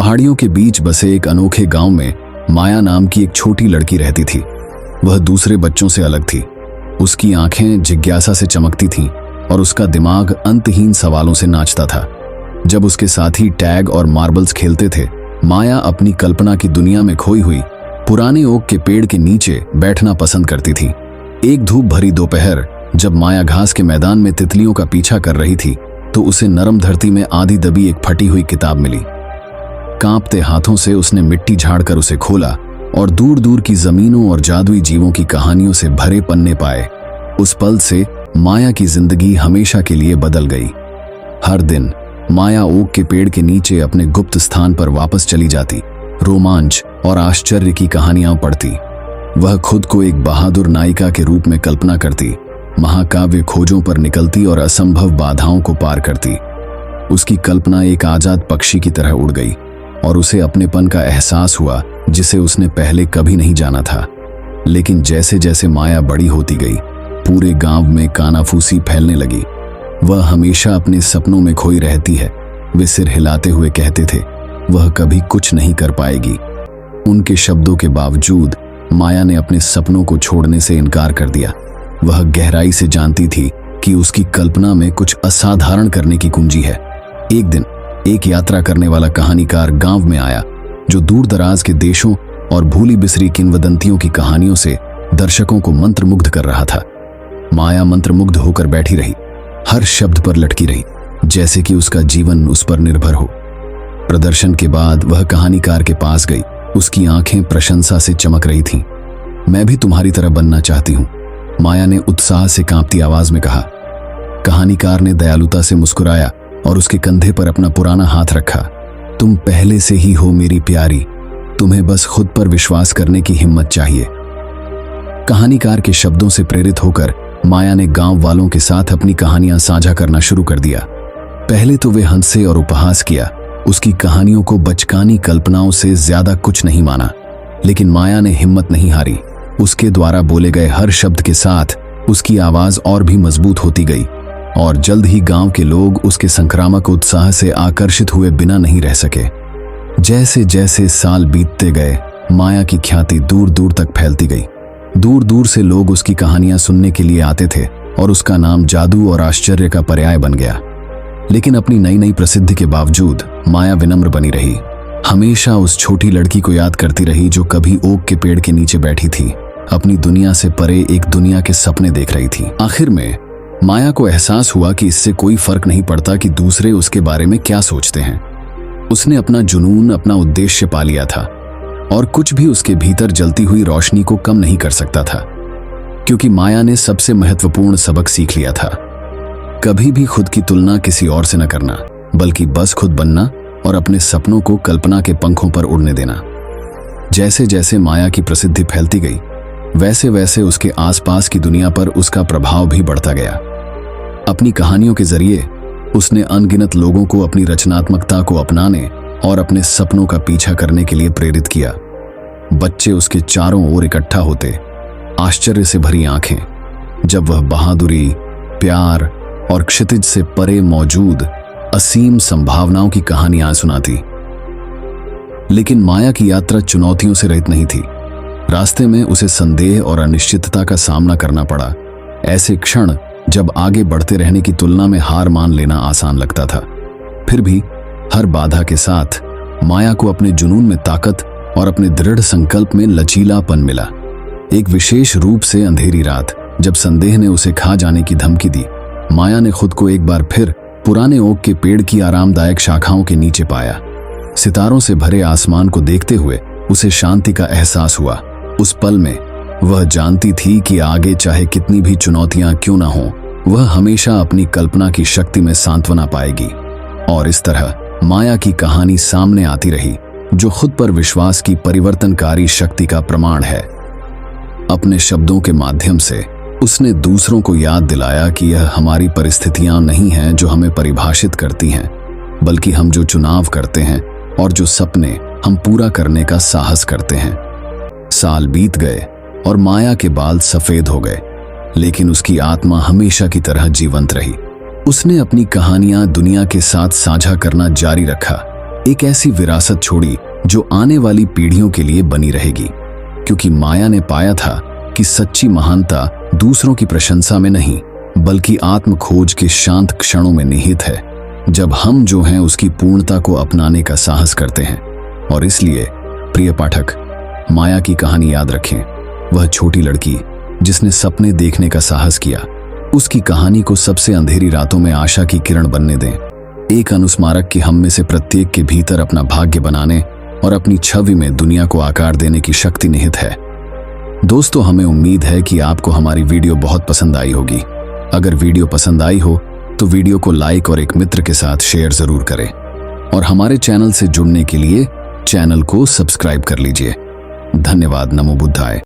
पहाड़ियों के बीच बसे एक अनोखे गांव में माया नाम की एक छोटी लड़की रहती थी। वह दूसरे बच्चों से अलग थी। उसकी आंखें जिज्ञासा से चमकती थीं और उसका दिमाग अंतहीन सवालों से नाचता था। जब उसके साथी टैग और मार्बल्स खेलते थे, माया अपनी कल्पना की दुनिया में खोई हुई पुराने ओक के पेड़ के नीचे बैठना पसंद करती थी। एक धूप भरी दोपहर जब माया घास के मैदान में तितलियों का पीछा कर रही थी तो उसे नरम धरती में आधी दबी एक फटी हुई किताब मिली। कांपते हाथों से उसने मिट्टी झाड़कर उसे खोला और दूर दूर की जमीनों और जादुई जीवों की कहानियों से भरे पन्ने पाए। उस पल से माया की जिंदगी हमेशा के लिए बदल गई। हर दिन माया ओक के पेड़ के नीचे अपने गुप्त स्थान पर वापस चली जाती, रोमांच और आश्चर्य की कहानियां पढ़ती। वह खुद को एक बहादुर नायिका के रूप में कल्पना करती, महाकाव्य खोजों पर निकलती और असंभव बाधाओं को पार करती। उसकी कल्पना एक आजाद पक्षी की तरह उड़ गई और उसे अपनेपन का एहसास हुआ जिसे उसने पहले कभी नहीं जाना था। लेकिन जैसे जैसे माया बड़ी होती गई, पूरे गांव में कानाफूसी फैलने लगी। वह हमेशा अपने सपनों में खोई रहती है। वे सिर हिलाते हुए कहते थे, वह कभी कुछ नहीं कर पाएगी। उनके शब्दों के बावजूद माया ने अपने सपनों को छोड़ने से इनकार कर दिया। वह गहराई से जानती थी कि उसकी कल्पना में कुछ असाधारण करने की कुंजी है। एक दिन एक यात्रा करने वाला कहानीकार गांव में आया जो दूर दराज के देशों और भूली बिसरी किंवदंतियों की कहानियों से दर्शकों को मंत्रमुग्ध कर रहा था। माया मंत्रमुग्ध होकर बैठी रही, हर शब्द पर लटकी रही, जैसे कि उसका जीवन उस पर निर्भर हो। प्रदर्शन के बाद वह कहानीकार के पास गई। उसकी आंखें प्रशंसा से चमक रही थीं। मैं भी तुम्हारी तरह बनना चाहती हूं, माया ने उत्साह से कांपती आवाज में कहा। कहानीकार ने दयालुता से मुस्कुराया और उसके कंधे पर अपना पुराना हाथ रखा। तुम पहले से ही हो मेरी प्यारी, तुम्हें बस खुद पर विश्वास करने की हिम्मत चाहिए। कहानीकार के शब्दों से प्रेरित होकर माया ने गांव वालों के साथ अपनी कहानियां साझा करना शुरू कर दिया। पहले तो वे हंसे और उपहास किया। उसकी कहानियों को बचकानी कल्पनाओं से ज्यादा कुछ नहीं माना। लेकिन माया ने हिम्मत नहीं हारी। उसके द्वारा बोले गए हर शब्द के साथ उसकी आवाज और भी मजबूत होती गई और जल्द ही गांव के लोग उसके संक्रामक उत्साह से आकर्षित हुए बिना नहीं रह सके। जैसे जैसे साल बीतते गए, माया की ख्याति दूर दूर तक फैलती गई। दूर दूर से लोग उसकी कहानियां सुनने के लिए आते थे और उसका नाम जादू और आश्चर्य का पर्याय बन गया। लेकिन अपनी नई नई प्रसिद्धि के बावजूद माया विनम्र बनी रही। हमेशा उस छोटी लड़की को याद करती रही जो कभी ओक के पेड़ के नीचे बैठी थी, अपनी दुनिया से परे एक दुनिया के सपने देख रही थी। आखिर में माया को एहसास हुआ कि इससे कोई फर्क नहीं पड़ता कि दूसरे उसके बारे में क्या सोचते हैं। उसने अपना जुनून, अपना उद्देश्य पा लिया था और कुछ भी उसके भीतर जलती हुई रोशनी को कम नहीं कर सकता था। क्योंकि माया ने सबसे महत्वपूर्ण सबक सीख लिया था, कभी भी खुद की तुलना किसी और से न करना, बल्कि बस खुद बनना और अपने सपनों को कल्पना के पंखों पर उड़ने देना। जैसे जैसे माया की प्रसिद्धि फैलती गई, वैसे वैसे उसके आसपास की दुनिया पर उसका प्रभाव भी बढ़ता गया। अपनी कहानियों के जरिए उसने अनगिनत लोगों को अपनी रचनात्मकता को अपनाने और अपने सपनों का पीछा करने के लिए प्रेरित किया। बच्चे उसके चारों ओर इकट्ठा होते, आश्चर्य से भरी आंखें, जब वह बहादुरी, प्यार और क्षितिज से परे मौजूद असीम संभावनाओं की कहानियां सुनाती। लेकिन माया की यात्रा चुनौतियों से रहित नहीं थी। रास्ते में उसे संदेह और अनिश्चितता का सामना करना पड़ा। ऐसे क्षण जब आगे बढ़ते रहने की तुलना में हार मान लेना आसान लगता था। फिर भी हर बाधा के साथ माया को अपने जुनून में ताकत और अपने दृढ़ संकल्प में लचीलापन मिला। एक विशेष रूप से अंधेरी रात जब संदेह ने उसे खा जाने की धमकी दी, माया ने खुद को एक बार फिर पुराने ओक के पेड़ की आरामदायक शाखाओं के नीचे पाया। सितारों से भरे आसमान को देखते हुए उसे शांति का एहसास हुआ। उस पल में वह जानती थी कि आगे चाहे कितनी भी चुनौतियां क्यों ना हों, वह हमेशा अपनी कल्पना की शक्ति में सांत्वना पाएगी। और इस तरह माया की कहानी सामने आती रही, जो खुद पर विश्वास की परिवर्तनकारी शक्ति का प्रमाण है। अपने शब्दों के माध्यम से उसने दूसरों को याद दिलाया कि यह हमारी परिस्थितियां नहीं हैं जो हमें परिभाषित करती हैं, बल्कि हम जो चुनाव करते हैं और जो सपने हम पूरा करने का साहस करते हैं। साल बीत गए और माया के बाल सफेद हो गए, लेकिन उसकी आत्मा हमेशा की तरह जीवंत रही। उसने अपनी कहानियां दुनिया के साथ साझा करना जारी रखा, एक ऐसी विरासत छोड़ी जो आने वाली पीढ़ियों के लिए बनी रहेगी, क्योंकि माया ने पाया था कि सच्ची महानता दूसरों की प्रशंसा में नहीं बल्कि आत्म खोज के शांत क्षणों में निहित है, जब हम जो हैं उसकी पूर्णता को अपनाने का साहस करते हैं। और इसलिए प्रिय पाठक, माया की कहानी याद रखें, वह छोटी लड़की जिसने सपने देखने का साहस किया, उसकी कहानी को सबसे अंधेरी रातों में आशा की किरण बनने दें, एक अनुस्मारक कि हम में से प्रत्येक के भीतर अपना भाग्य बनाने और अपनी छवि में दुनिया को आकार देने की शक्ति निहित है। दोस्तों, हमें उम्मीद है कि आपको हमारी वीडियो बहुत पसंद आई होगी। अगर वीडियो पसंद आई हो तो वीडियो को लाइक और एक मित्र के साथ शेयर जरूर करें, और हमारे चैनल से जुड़ने के लिए चैनल को सब्सक्राइब कर लीजिए। धन्यवाद। नमो बुद्धाय।